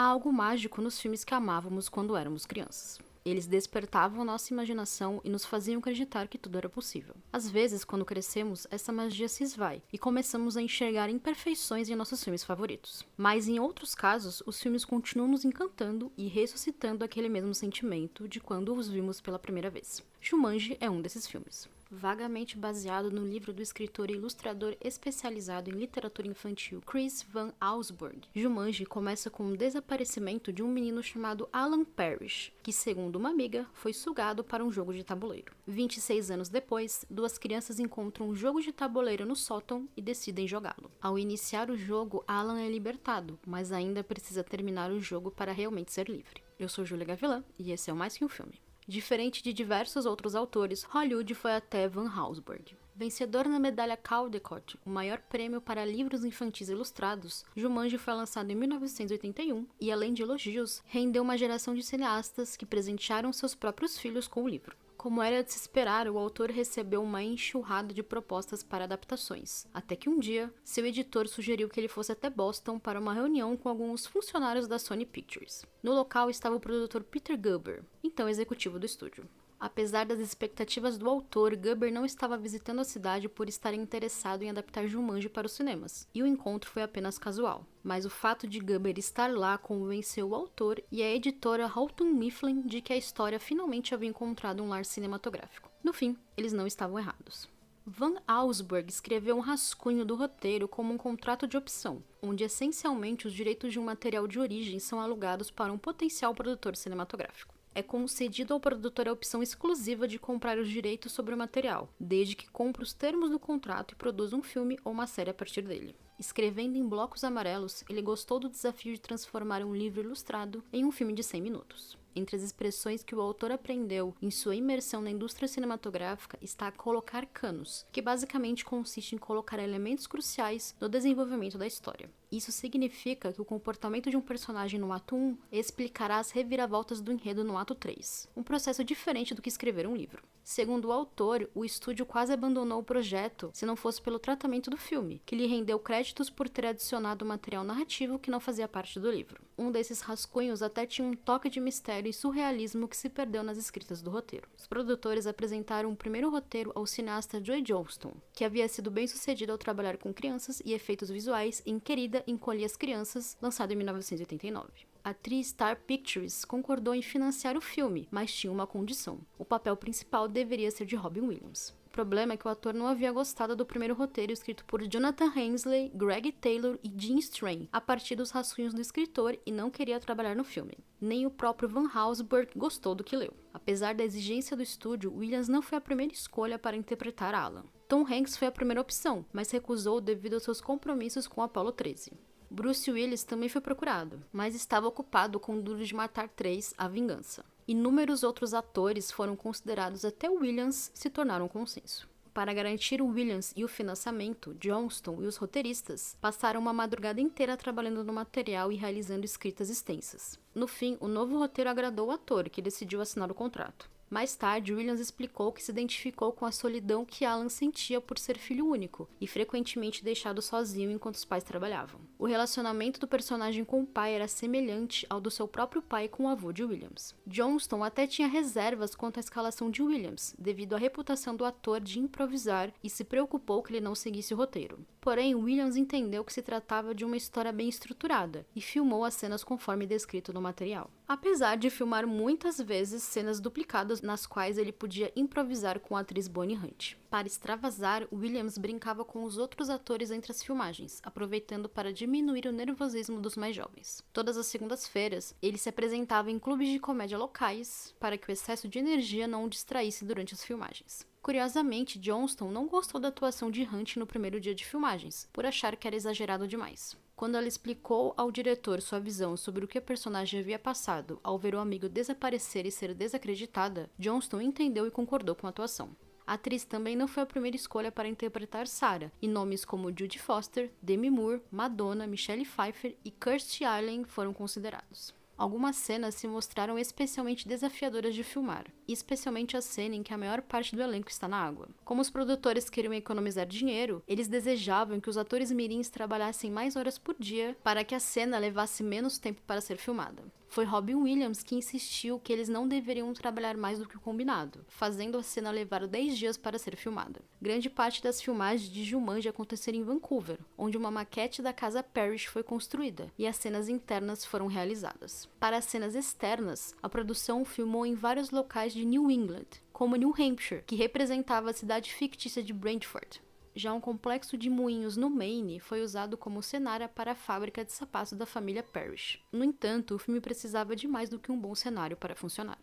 Há algo mágico nos filmes que amávamos quando éramos crianças. Eles despertavam nossa imaginação e nos faziam acreditar que tudo era possível. Às vezes, quando crescemos, essa magia se esvai e começamos a enxergar imperfeições em nossos filmes favoritos. Mas em outros casos, os filmes continuam nos encantando e ressuscitando aquele mesmo sentimento de quando os vimos pela primeira vez. Jumanji é um desses filmes. Vagamente baseado no livro do escritor e ilustrador especializado em literatura infantil Chris Van Allsburg, Jumanji começa com o desaparecimento de um menino chamado Alan Parrish, que, segundo uma amiga, foi sugado para um jogo de tabuleiro. 26 anos depois, duas crianças encontram um jogo de tabuleiro no sótão e decidem jogá-lo. Ao iniciar o jogo, Alan é libertado, mas ainda precisa terminar o jogo para realmente ser livre. Eu sou Júlia Gavilã e esse é o Mais Que Um Filme. Diferente de diversos outros autores, Hollywood foi até Van Allsburg. Vencedor na medalha Caldecott, o maior prêmio para livros infantis ilustrados, Jumanji foi lançado em 1981 e, além de elogios, rendeu uma geração de cineastas que presentearam seus próprios filhos com o livro. Como era de se esperar, o autor recebeu uma enxurrada de propostas para adaptações, até que um dia, seu editor sugeriu que ele fosse até Boston para uma reunião com alguns funcionários da Sony Pictures. No local estava o produtor Peter Guber, então executivo do estúdio. Apesar das expectativas do autor, Guber não estava visitando a cidade por estar interessado em adaptar Jumanji para os cinemas, e o encontro foi apenas casual. Mas o fato de Guber estar lá convenceu o autor e a editora Houghton Mifflin de que a história finalmente havia encontrado um lar cinematográfico. No fim, eles não estavam errados. Van Allsburg escreveu um rascunho do roteiro como um contrato de opção, onde essencialmente os direitos de um material de origem são alugados para um potencial produtor cinematográfico. É concedido ao produtor a opção exclusiva de comprar os direitos sobre o material, desde que compre os termos do contrato e produza um filme ou uma série a partir dele. Escrevendo em blocos amarelos, ele gostou do desafio de transformar um livro ilustrado em um filme de 100 minutos. Entre as expressões que o autor aprendeu em sua imersão na indústria cinematográfica está colocar canos, que basicamente consiste em colocar elementos cruciais no desenvolvimento da história. Isso significa que o comportamento de um personagem no ato 1 explicará as reviravoltas do enredo no ato 3, um processo diferente do que escrever um livro. Segundo o autor, o estúdio quase abandonou o projeto se não fosse pelo tratamento do filme, que lhe rendeu créditos por ter adicionado material narrativo que não fazia parte do livro. Um desses rascunhos até tinha um toque de mistério e surrealismo que se perdeu nas escritas do roteiro. Os produtores apresentaram o primeiro roteiro ao cineasta Joe Johnston, que havia sido bem sucedido ao trabalhar com crianças e efeitos visuais em Querida, Encolhe as Crianças, lançado em 1989. A atriz Star Pictures concordou em financiar o filme, mas tinha uma condição: o papel principal deveria ser de Robin Williams. O problema é que o ator não havia gostado do primeiro roteiro escrito por Jonathan Hensleigh, Greg Taylor e Gene Strain, a partir dos rascunhos do escritor, e não queria trabalhar no filme. Nem o próprio Van Allsburg gostou do que leu. Apesar da exigência do estúdio, Williams não foi a primeira escolha para interpretar Alan. Tom Hanks foi a primeira opção, mas recusou devido aos seus compromissos com Apollo 13. Bruce Willis também foi procurado, mas estava ocupado com Duro de Matar 3, A Vingança. Inúmeros outros atores foram considerados até Williams se tornaram um consenso. Para garantir o Williams e o financiamento, Johnston e os roteiristas passaram uma madrugada inteira trabalhando no material e realizando escritas extensas. No fim, o novo roteiro agradou o ator, que decidiu assinar o contrato. Mais tarde, Williams explicou que se identificou com a solidão que Alan sentia por ser filho único e frequentemente deixado sozinho enquanto os pais trabalhavam. O relacionamento do personagem com o pai era semelhante ao do seu próprio pai com o avô de Williams. Johnston até tinha reservas quanto à escalação de Williams, devido à reputação do ator de improvisar, e se preocupou que ele não seguisse o roteiro. Porém, Williams entendeu que se tratava de uma história bem estruturada e filmou as cenas conforme descrito no material. Apesar de filmar muitas vezes cenas duplicadas nas quais ele podia improvisar com a atriz Bonnie Hunt. Para extravasar, Williams brincava com os outros atores entre as filmagens, aproveitando para diminuir o nervosismo dos mais jovens. Todas as segundas-feiras, ele se apresentava em clubes de comédia locais para que o excesso de energia não o distraísse durante as filmagens. Curiosamente, Johnston não gostou da atuação de Hunt no primeiro dia de filmagens, por achar que era exagerado demais. Quando ela explicou ao diretor sua visão sobre o que a personagem havia passado ao ver o amigo desaparecer e ser desacreditada, Johnston entendeu e concordou com a atuação. A atriz também não foi a primeira escolha para interpretar Sarah, e nomes como Jodie Foster, Demi Moore, Madonna, Michelle Pfeiffer e Kirstie Alley foram considerados. Algumas cenas se mostraram especialmente desafiadoras de filmar, especialmente a cena em que a maior parte do elenco está na água. Como os produtores queriam economizar dinheiro, eles desejavam que os atores mirins trabalhassem mais horas por dia para que a cena levasse menos tempo para ser filmada. Foi Robin Williams que insistiu que eles não deveriam trabalhar mais do que o combinado, fazendo a cena levar 10 dias para ser filmada. Grande parte das filmagens de Jumanji aconteceram em Vancouver, onde uma maquete da casa Parrish foi construída, e as cenas internas foram realizadas. Para as cenas externas, a produção filmou em vários locais de New England, como New Hampshire, que representava a cidade fictícia de Brantford. Já um complexo de moinhos no Maine foi usado como cenário para a fábrica de sapatos da família Parrish. No entanto, o filme precisava de mais do que um bom cenário para funcionar.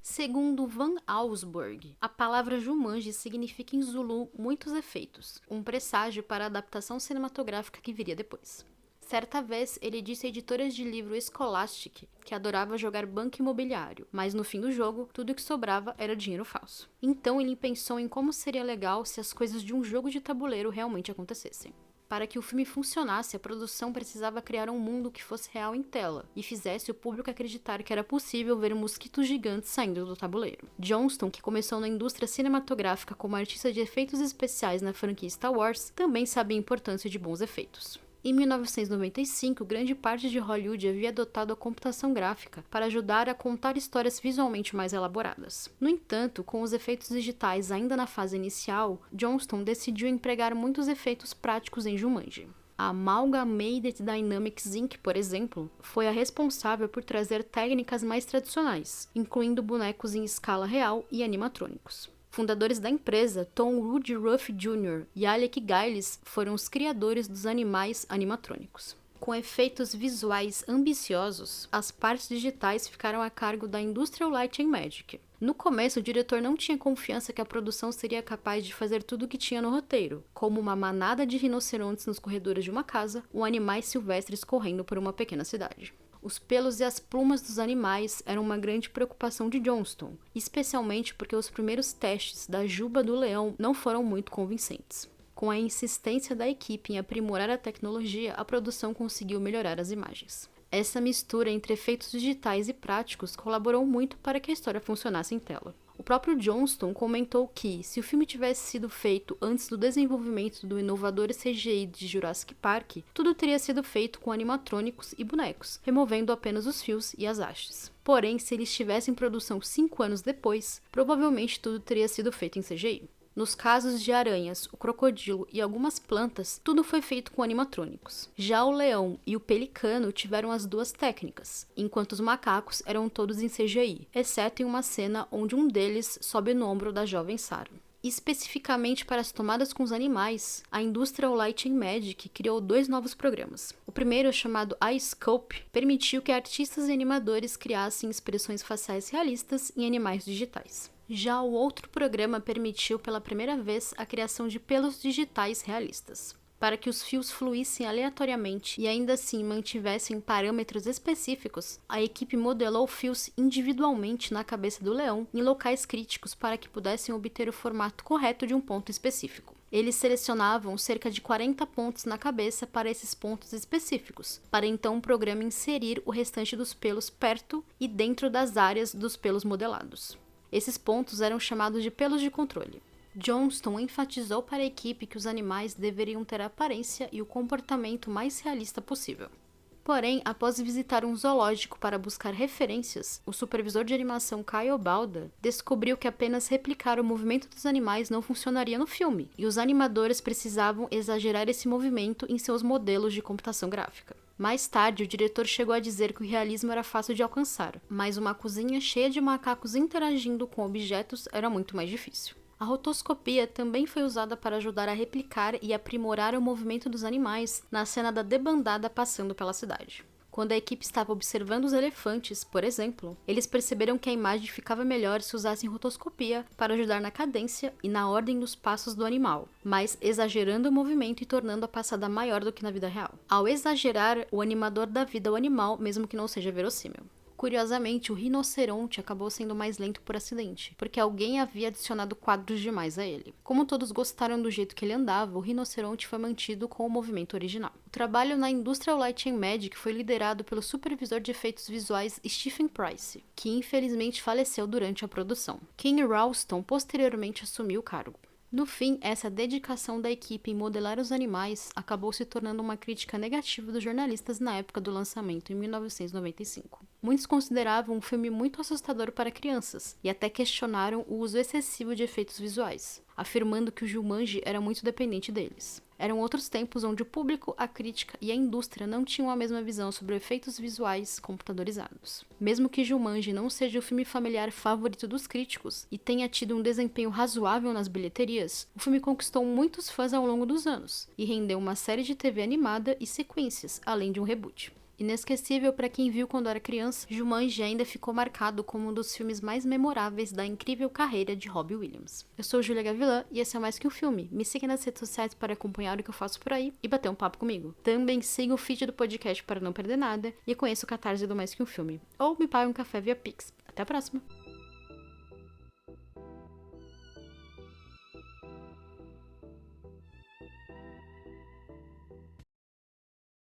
Segundo Van Allsburg, a palavra Jumanji significa em Zulu muitos efeitos, um presságio para a adaptação cinematográfica que viria depois. Certa vez, ele disse a editoras de livro Scholastic que adorava jogar banco imobiliário, mas no fim do jogo, tudo que sobrava era dinheiro falso. Então ele pensou em como seria legal se as coisas de um jogo de tabuleiro realmente acontecessem. Para que o filme funcionasse, a produção precisava criar um mundo que fosse real em tela e fizesse o público acreditar que era possível ver mosquitos gigantes saindo do tabuleiro. Johnston, que começou na indústria cinematográfica como artista de efeitos especiais na franquia Star Wars, também sabia a importância de bons efeitos. Em 1995, grande parte de Hollywood havia adotado a computação gráfica para ajudar a contar histórias visualmente mais elaboradas. No entanto, com os efeitos digitais ainda na fase inicial, Johnston decidiu empregar muitos efeitos práticos em Jumanji. A Amalgamated Dynamics Inc., por exemplo, foi a responsável por trazer técnicas mais tradicionais, incluindo bonecos em escala real e animatrônicos. Fundadores da empresa, Tom Woodruff Jr. e Alec Giles foram os criadores dos animais animatrônicos. Com efeitos visuais ambiciosos, as partes digitais ficaram a cargo da Industrial Light and Magic. No começo, o diretor não tinha confiança que a produção seria capaz de fazer tudo o que tinha no roteiro, como uma manada de rinocerontes nos corredores de uma casa ou animais silvestres correndo por uma pequena cidade. Os pelos e as plumas dos animais eram uma grande preocupação de Johnston, especialmente porque os primeiros testes da juba do leão não foram muito convincentes. Com a insistência da equipe em aprimorar a tecnologia, a produção conseguiu melhorar as imagens. Essa mistura entre efeitos digitais e práticos colaborou muito para que a história funcionasse em tela. O próprio Johnston comentou que, se o filme tivesse sido feito antes do desenvolvimento do inovador CGI de Jurassic Park, tudo teria sido feito com animatrônicos e bonecos, removendo apenas os fios e as hastes. Porém, se ele estivesse em produção 5 anos depois, provavelmente tudo teria sido feito em CGI. Nos casos de aranhas, o crocodilo e algumas plantas, tudo foi feito com animatrônicos. Já o leão e o pelicano tiveram as duas técnicas, enquanto os macacos eram todos em CGI, exceto em uma cena onde um deles sobe no ombro da jovem Sarah. Especificamente para as tomadas com os animais, a Industrial Light and Magic criou 2 novos programas. O primeiro, chamado iScope, permitiu que artistas e animadores criassem expressões faciais realistas em animais digitais. Já o outro programa permitiu pela primeira vez a criação de pelos digitais realistas. Para que os fios fluíssem aleatoriamente e ainda assim mantivessem parâmetros específicos, a equipe modelou fios individualmente na cabeça do leão em locais críticos para que pudessem obter o formato correto de um ponto específico. Eles selecionavam cerca de 40 pontos na cabeça para esses pontos específicos, para então o programa inserir o restante dos pelos perto e dentro das áreas dos pelos modelados. Esses pontos eram chamados de pelos de controle. Johnston enfatizou para a equipe que os animais deveriam ter a aparência e o comportamento mais realista possível. Porém, após visitar um zoológico para buscar referências, o supervisor de animação Kyle Balda descobriu que apenas replicar o movimento dos animais não funcionaria no filme, e os animadores precisavam exagerar esse movimento em seus modelos de computação gráfica. Mais tarde, o diretor chegou a dizer que o realismo era fácil de alcançar, mas uma cozinha cheia de macacos interagindo com objetos era muito mais difícil. A rotoscopia também foi usada para ajudar a replicar e aprimorar o movimento dos animais na cena da debandada passando pela cidade. Quando a equipe estava observando os elefantes, por exemplo, eles perceberam que a imagem ficava melhor se usassem rotoscopia para ajudar na cadência e na ordem dos passos do animal, mas exagerando o movimento e tornando a passada maior do que na vida real. Ao exagerar, o animador dá vida ao animal, mesmo que não seja verossímil. Curiosamente, o rinoceronte acabou sendo mais lento por acidente, porque alguém havia adicionado quadros demais a ele. Como todos gostaram do jeito que ele andava, o rinoceronte foi mantido com o movimento original. O trabalho na Industrial Light and Magic foi liderado pelo supervisor de efeitos visuais Stephen Price, que infelizmente faleceu durante a produção. Ken Ralston posteriormente assumiu o cargo. No fim, essa dedicação da equipe em modelar os animais acabou se tornando uma crítica negativa dos jornalistas na época do lançamento, em 1995. Muitos consideravam um filme muito assustador para crianças e até questionaram o uso excessivo de efeitos visuais, afirmando que o Jumanji era muito dependente deles. Eram outros tempos onde o público, a crítica e a indústria não tinham a mesma visão sobre efeitos visuais computadorizados. Mesmo que Jumanji não seja o filme familiar favorito dos críticos e tenha tido um desempenho razoável nas bilheterias, o filme conquistou muitos fãs ao longo dos anos e rendeu uma série de TV animada e sequências, além de um reboot. Inesquecível para quem viu quando era criança, Jumanji ainda ficou marcado como um dos filmes mais memoráveis da incrível carreira de Robbie Williams. Eu sou Júlia Gavilã e esse é Mais Que Um Filme. Me siga nas redes sociais para acompanhar o que eu faço por aí e bater um papo comigo. Também siga o feed do podcast para não perder nada e conheça o Catarse do Mais Que Um Filme. Ou me pague um café via Pix. Até a próxima!